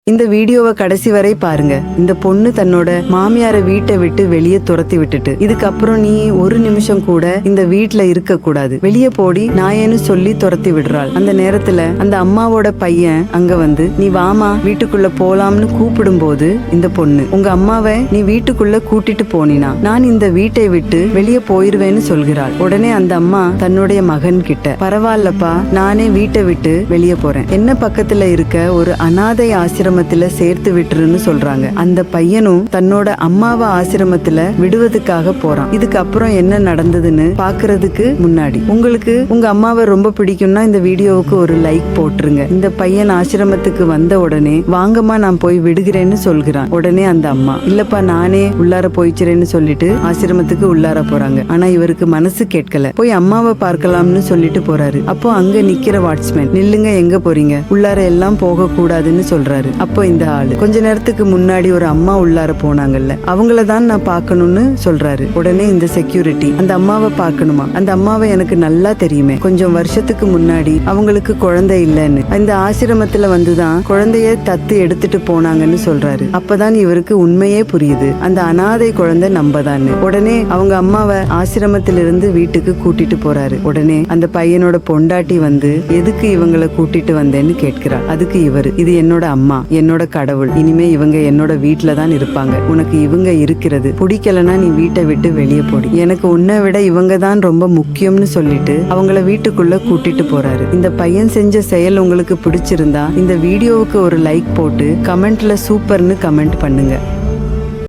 இந்த வீடியோவை கடைசி வரை பாருங்க. இந்த பொண்ணு தன்னோட மாமியார வீட்டை விட்டு வெளியே துரத்தி விட்டுட்டு, இதுக்கப்புறம் நீ ஒரு நிமிஷம் கூட இந்த வீட்டுல இருக்க கூடாது, வெளியே போடி நாயேன்னு சொல்லி துரத்தி விடுறாள். அந்த நேரத்துல அந்த அம்மாவோட பையன் அங்க வந்து, நீ வாமா வீட்டுக்குள்ள போலாம்னு கூப்பிடும் போது இந்த பொண்ணு, உங்க அம்மாவை நீ வீட்டுக்குள்ள கூட்டிட்டு போனினா நான் இந்த வீட்டை விட்டு வெளியே போயிருவேன்னு சொல்கிறாள். உடனே அந்த அம்மா தன்னுடைய மகன் கிட்ட, பரவாயில்லப்பா நானே வீட்டை விட்டு வெளியே போறேன், என்ன பக்கத்துல இருக்க ஒரு அனாதை ஆசிரமத்துல சேர்த்து விட்டுருன்னு சொல்றாங்க. அந்த பையனும் தன்னோட அம்மாவை ஆசிரமத்துல விடுவதுக்காக போறான். இதுக்கப்புறம் என்ன நடந்ததுன்னு பாக்குறதுக்கு முன்னாடி உங்களுக்கு உங்க அம்மாவை ரொம்ப பிடிக்கும்னா இந்த வீடியோவுக்கு ஒரு லைக் போட்டுருங்க. இந்த பையன் ஆசிரமத்துக்கு வந்த உடனே, வாங்கம்மா நான் போய் விடுகிறேன்னு சொல்கிறான். உடனே அந்த அம்மா, இல்லப்பா நானே உள்ளார போயிச்சிரேன்னு சொல்லிட்டு ஆசிரமத்துக்கு உள்ளார போறாங்க. ஆனா இவருக்கு மனசு கேட்கல, போய் அம்மாவை பார்க்கலாம்னு சொல்லிட்டு போறாரு. அப்போ அங்க நிக்கிற வாட்ச்மேன், நில்லுங்க எங்க போறீங்க, உள்ளார எல்லாம் போக கூடாதுன்னு சொல்றாரு. அப்போ இந்த ஆளு, கொஞ்ச நேரத்துக்கு முன்னாடி ஒரு அம்மா உள்ளார போனாங்கல்ல, அவங்களதான் நான் பார்க்கணும்னு சொல்றாரு. உடனே இந்த செக்யூரிட்டி, அந்த அம்மாவை பார்க்கணுமா, அந்த அம்மாவை எனக்கு நல்லா தெரியுமே, கொஞ்சம் வருஷத்துக்கு முன்னாடி அவங்களுக்கு குழந்தை இல்லைன்னு இந்த ஆசிரமத்துல வந்துதான் குழந்தைய தத்து எடுத்துட்டு போனாங்கன்னு சொல்றாரு. அப்பதான் இவருக்கு உண்மையே புரியுது, அந்த அனாதை குழந்தை நம்பதான்னு. உடனே அவங்க அம்மாவை ஆசிரமத்திலிருந்து வீட்டுக்கு கூட்டிட்டு போறாரு. உடனே அந்த பையனோட பொண்டாட்டி வந்து, எதுக்கு இவங்களை கூட்டிட்டு வந்தேன்னு கேட்கிறார். அதுக்கு இவரு, இது என்னோட அம்மா, என்னோட கடவுள், இனிமே இவங்க என்னோட வீட்டுல தான் இருப்பாங்க, உனக்கு இவங்க இருக்கிறது பிடிக்கலன்னா நீ வீட்டை விட்டு வெளியே போடி, எனக்கு உன்னை விட இவங்க தான் ரொம்ப முக்கியம்னு சொல்லிட்டு அவங்கள வீட்டுக்குள்ள கூட்டிட்டு போறாரு. இந்த பையன் செஞ்ச செயல் உங்களுக்கு பிடிச்சிருந்தா இந்த வீடியோவுக்கு ஒரு லைக் போட்டு கமெண்ட்ல சூப்பர்னு கமெண்ட் பண்ணுங்க.